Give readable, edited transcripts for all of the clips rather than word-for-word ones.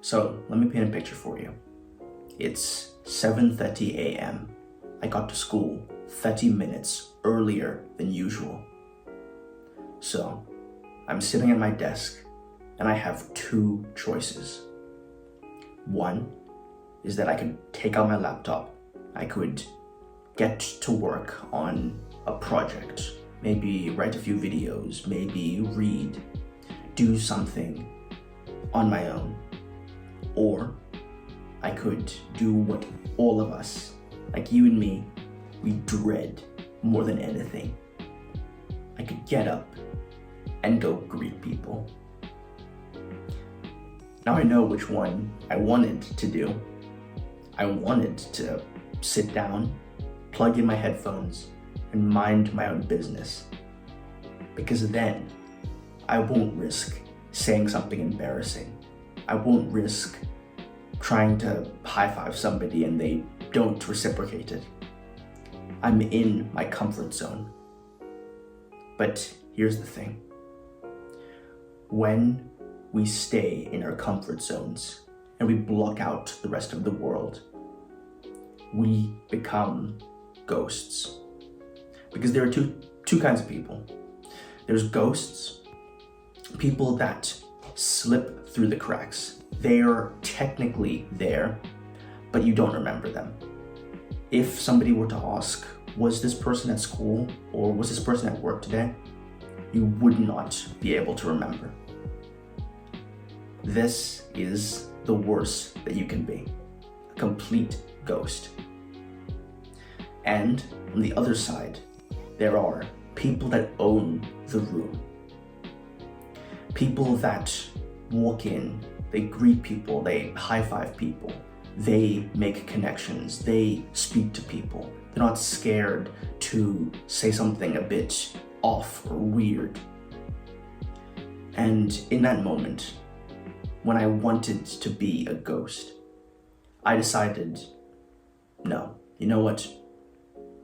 So let me paint a picture for you. It's 7:30 a.m. I got to school 30 minutes earlier than usual. So I'm sitting at my desk and I have two choices. One is that I could take out my laptop. I could get to work on a project, maybe write a few videos, maybe read, do something on my own. Or I could do what all of us, like you and me, we dread more than anything. I could get up and go greet people. Now I know which one I wanted to do. I wanted to sit down, plug in my headphones, and mind my own business. Because then I won't risk saying something embarrassing. I won't risk trying to high-five somebody and they don't reciprocate it. I'm in my comfort zone. But here's the thing. When we stay in our comfort zones and we block out the rest of the world, we become ghosts. Because there are two kinds of people. There's ghosts, people that slip through the cracks. They are technically there, but you don't remember them. If somebody were to ask, was this person at school or was this person at work today? You would not be able to remember. This is the worst that you can be, a complete ghost. And on the other side, there are people that own the room. People that walk in, they greet people, they high-five people, they make connections, they speak to people. They're not scared to say something a bit off or weird. And in that moment, when I wanted to be a ghost, I decided, no, you know what?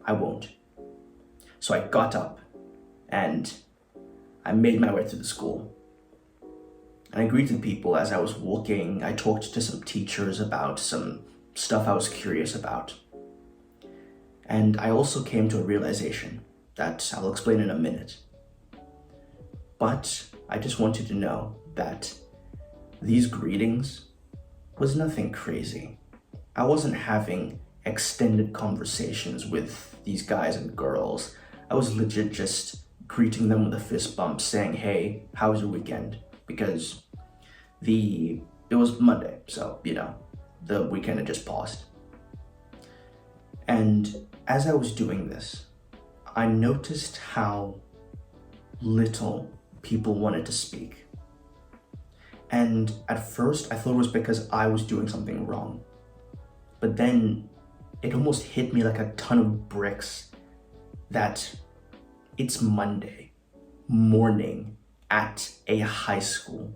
I won't. So I got up and I made my way through the school. And I greeted people as I was walking. I talked to some teachers about some stuff I was curious about. And I also came to a realization that I'll explain in a minute. But I just want you to know that these greetings was nothing crazy. I wasn't having extended conversations with these guys and girls. I was legit just greeting them with a fist bump saying, hey, how was your weekend? Because it was Monday, so, the weekend had just passed. And as I was doing this, I noticed how little people wanted to speak. And at first, I thought it was because I was doing something wrong. But then it almost hit me like a ton of bricks that it's Monday morning at a high school.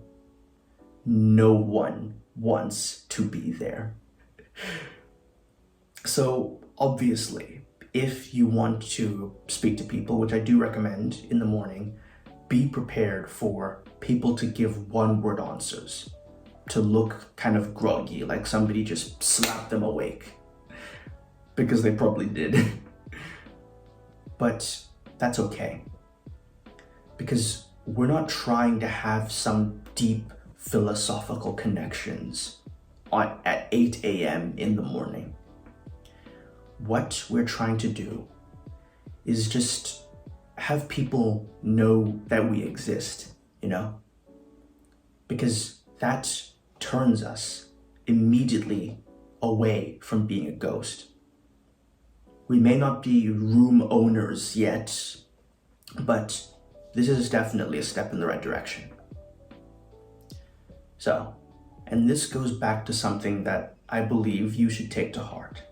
No one wants to be there. So obviously, if you want to speak to people, which I do recommend in the morning, be prepared for people to give one-word answers, to look kind of groggy, like somebody just slapped them awake, because they probably did. But that's okay, because we're not trying to have some deep philosophical connections at 8 a.m. in the morning. What we're trying to do is just have people know that we exist, because that turns us immediately away from being a ghost. We may not be room owners yet, but this is definitely a step in the right direction. So, and this goes back to something that I believe you should take to heart,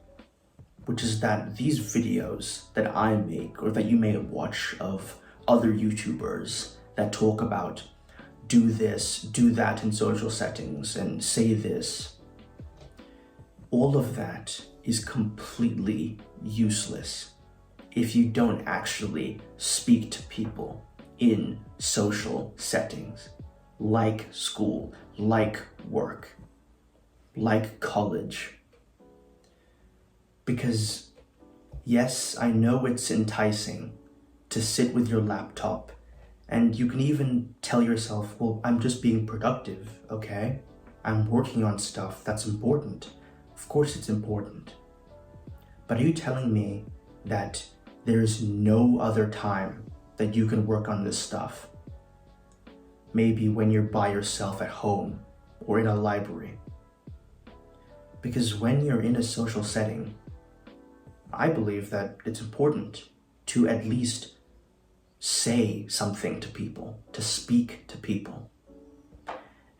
which is that these videos that I make or that you may watch of other YouTubers that talk about do this, do that in social settings and say this, all of that is completely useless if you don't actually speak to people in social settings, like school, like work. like college. Because yes, I know it's enticing to sit with your laptop, and you can even tell yourself, well, I'm just being productive, okay? I'm working on stuff that's important. Of course it's important. But are you telling me that there's no other time that you can work on this stuff? Maybe when you're by yourself at home or in a library. Because when you're in a social setting, I believe that it's important to at least say something to people, to speak to people.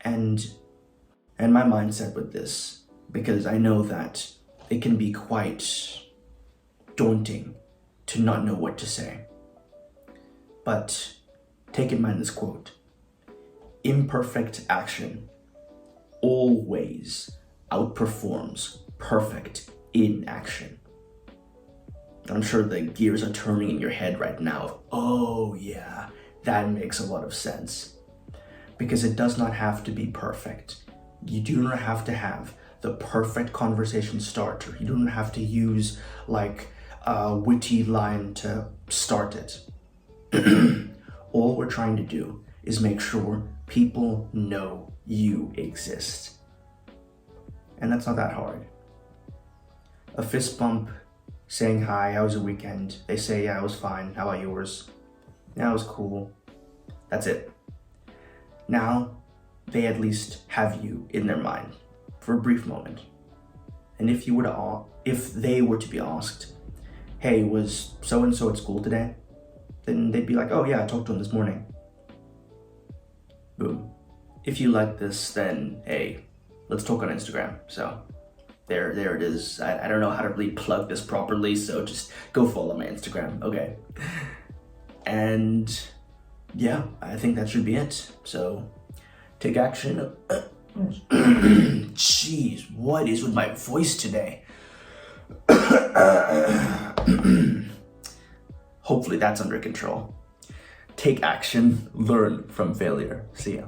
And my mindset with this, because I know that it can be quite daunting to not know what to say. But take in mind this quote: imperfect action always outperforms perfect inaction. I'm sure the gears are turning in your head right now. Oh yeah, that makes a lot of sense. Because it does not have to be perfect. You do not have to have the perfect conversation starter. You don't have to use like a witty line to start it. All we're trying to do is make sure people know you exist. And that's not that hard. A fist bump, saying hi, how was your weekend? They say, yeah, it was fine. How about yours? Yeah, it was cool. That's it. Now, they at least have you in their mind for a brief moment. And if they were to be asked, hey, was so-and-so at school today? Then they'd be like, oh yeah, I talked to him this morning. Boom. If you like this, then hey, let's talk on Instagram. So there it is. I don't know how to really plug this properly, so just go follow my Instagram, okay? And yeah, I think that should be it. So take action. Jeez, what is with my voice today? Hopefully that's under control. Take action, learn from failure. See ya.